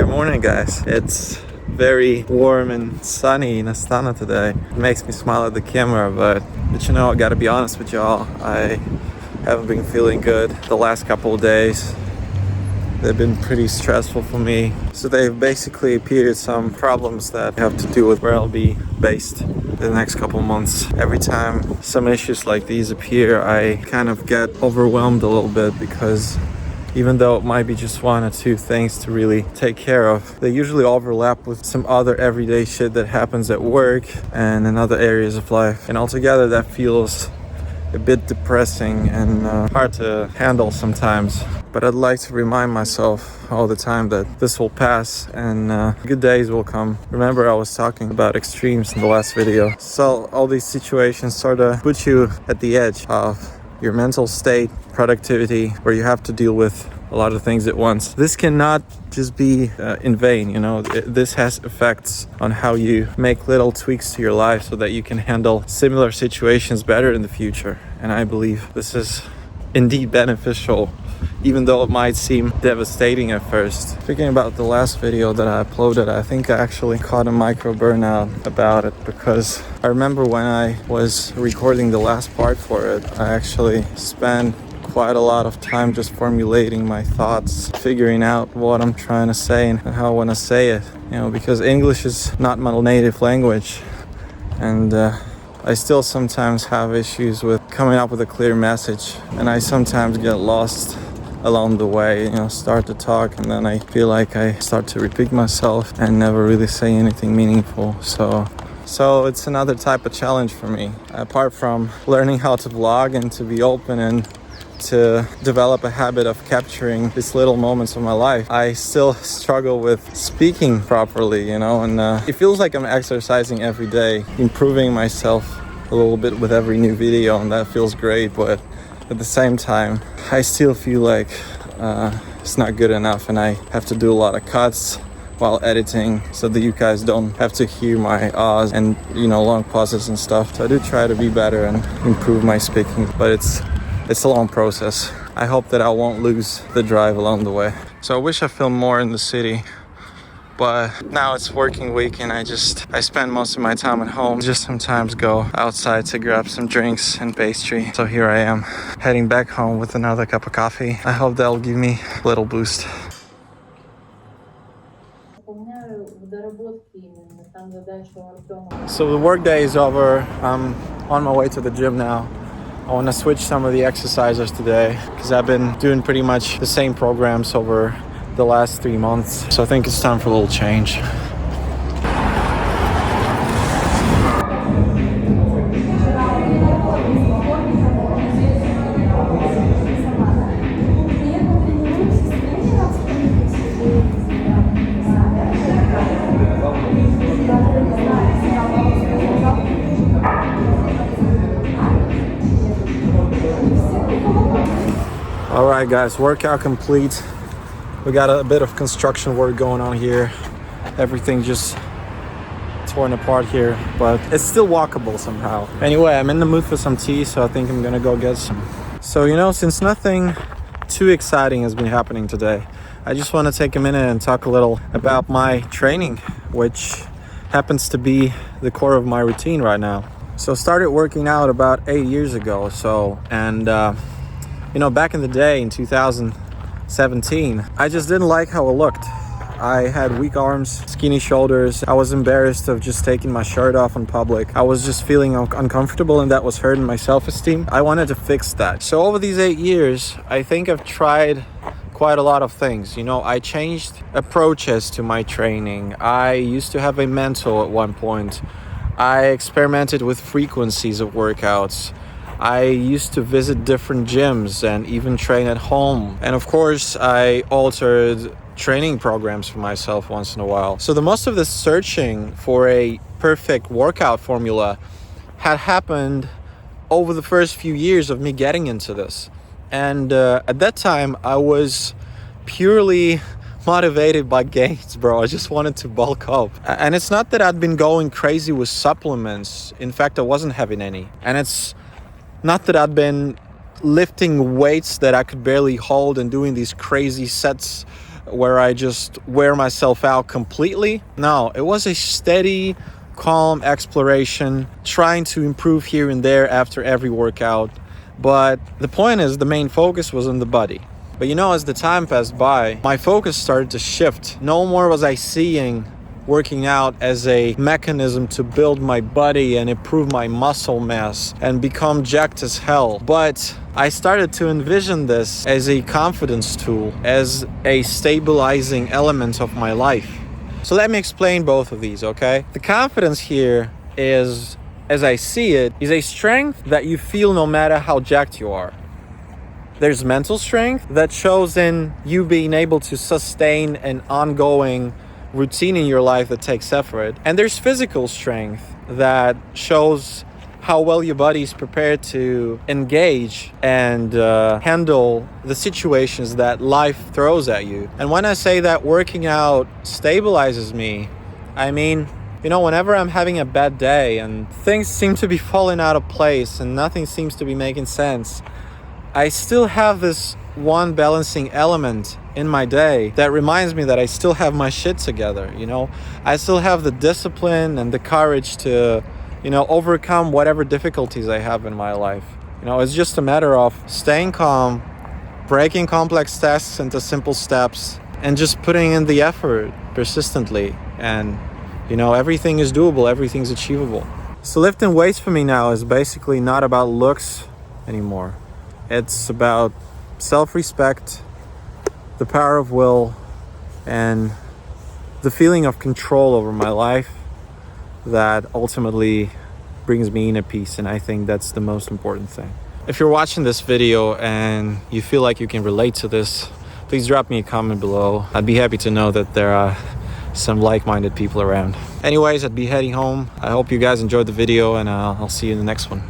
Good morning, guys. It's very warm and sunny in Astana today. It makes me smile at the camera, but you know, I gotta be honest with y'all. I haven't been feeling good the last couple of days. They've been pretty stressful for me. So they've basically appeared some problems that have to do with where I'll be based the next couple of months. Every time some issues like these appear, I kind of get overwhelmed a little bit because even though it might be just one or two things to really take care of, they usually overlap with some other everyday shit that happens at work and in other areas of life. And altogether that feels a bit depressing and hard to handle sometimes. But I'd like to remind myself all the time that this will pass and good days will come. Remember, I was talking about extremes in the last video. So all these situations sort of put you at the edge of your mental state, productivity, where you have to deal with a lot of things at once. This cannot just be in vain, you know. This has effects on how you make little tweaks to your life so that you can handle similar situations better in the future. And I believe this is indeed beneficial, even though it might seem devastating at first. Speaking about the last video that I uploaded, I think I actually caught a micro burnout about it, because I remember when I was recording the last part for it, I actually spent quite a lot of time just formulating my thoughts, figuring out what I'm trying to say and how I want to say it, you know, because English is not my native language, and I still sometimes have issues with coming up with a clear message, and I sometimes get lost along the way, you know, start to talk and then I feel like I start to repeat myself and never really say anything meaningful. So it's another type of challenge for me. Apart from learning how to vlog and to be open and to develop a habit of capturing these little moments of my life, I still struggle with speaking properly, you know, and it feels like I'm exercising every day, improving myself a little bit with every new video, and that feels great, but at the same time, I still feel like it's not good enough, and I have to do a lot of cuts while editing so that you guys don't have to hear my ahs and, you know, long pauses and stuff. So I do try to be better and improve my speaking, but it's a long process. I hope that I won't lose the drive along the way. So I wish I filmed more in the city, but now it's working week and I spend most of my time at home. Just sometimes go outside to grab some drinks and pastry. So here I am, heading back home with another cup of coffee. I hope that'll give me a little boost. So the work day is over. I'm on my way to the gym now. I want to switch some of the exercises today because I've been doing pretty much the same programs over the last 3 months. So I think it's time for a little change. All right, guys, workout complete. We got a bit of construction work going on here. Everything just torn apart here, but it's still walkable somehow. Anyway, I'm in the mood for some tea, so I think I'm gonna go get some. So, you know, since nothing too exciting has been happening today, I just want to take a minute and talk a little about my training, which happens to be the core of my routine right now. So I started working out about 8 years ago. You know, back in the day in 2017, I just didn't like how it looked. I had weak arms, skinny shoulders. I was embarrassed of just taking my shirt off in public. I was just feeling uncomfortable, and that was hurting my self-esteem. I wanted to fix that. So over these 8 years, I think I've tried quite a lot of things. You know, I changed approaches to my training. I used to have a mentor at one point. I experimented with frequencies of workouts. I used to visit different gyms and even train at home. And of course, I altered training programs for myself once in a while. So the most of the searching for a perfect workout formula had happened over the first few years of me getting into this. And at that time, I was purely motivated by gains, bro. I just wanted to bulk up. And it's not that I'd been going crazy with supplements. In fact, I wasn't having any. And it's not that I'd been lifting weights that I could barely hold and doing these crazy sets where I just wear myself out completely. No, it was a steady, calm exploration, trying to improve here and there after every workout. But the point is, the main focus was on the body. But you know, as the time passed by, my focus started to shift. No more was I seeing working out as a mechanism to build my body and improve my muscle mass and become jacked as hell. But I started to envision this as a confidence tool, as a stabilizing element of my life. So let me explain both of these, okay? The confidence here is, as I see it, is a strength that you feel no matter how jacked you are. There's mental strength that shows in you being able to sustain an ongoing routine in your life that takes effort. And there's physical strength that shows how well your body is prepared to engage and handle the situations that life throws at you. And when I say that working out stabilizes me, I mean, you know, whenever I'm having a bad day and things seem to be falling out of place and nothing seems to be making sense, I still have this one balancing element in my day that reminds me that I still have my shit together, you know? I still have the discipline and the courage to, you know, overcome whatever difficulties I have in my life. You know, it's just a matter of staying calm, breaking complex tasks into simple steps, and just putting in the effort persistently. And, you know, everything is doable, everything's achievable. So lifting weights for me now is basically not about looks anymore. It's about self-respect, the power of will, and the feeling of control over my life that ultimately brings me inner peace. And I think that's the most important thing. If you're watching this video and you feel like you can relate to this, please drop me a comment below. I'd be happy to know that there are some like-minded people around. Anyways, I'd be heading home. I hope you guys enjoyed the video, and I'll see you in the next one.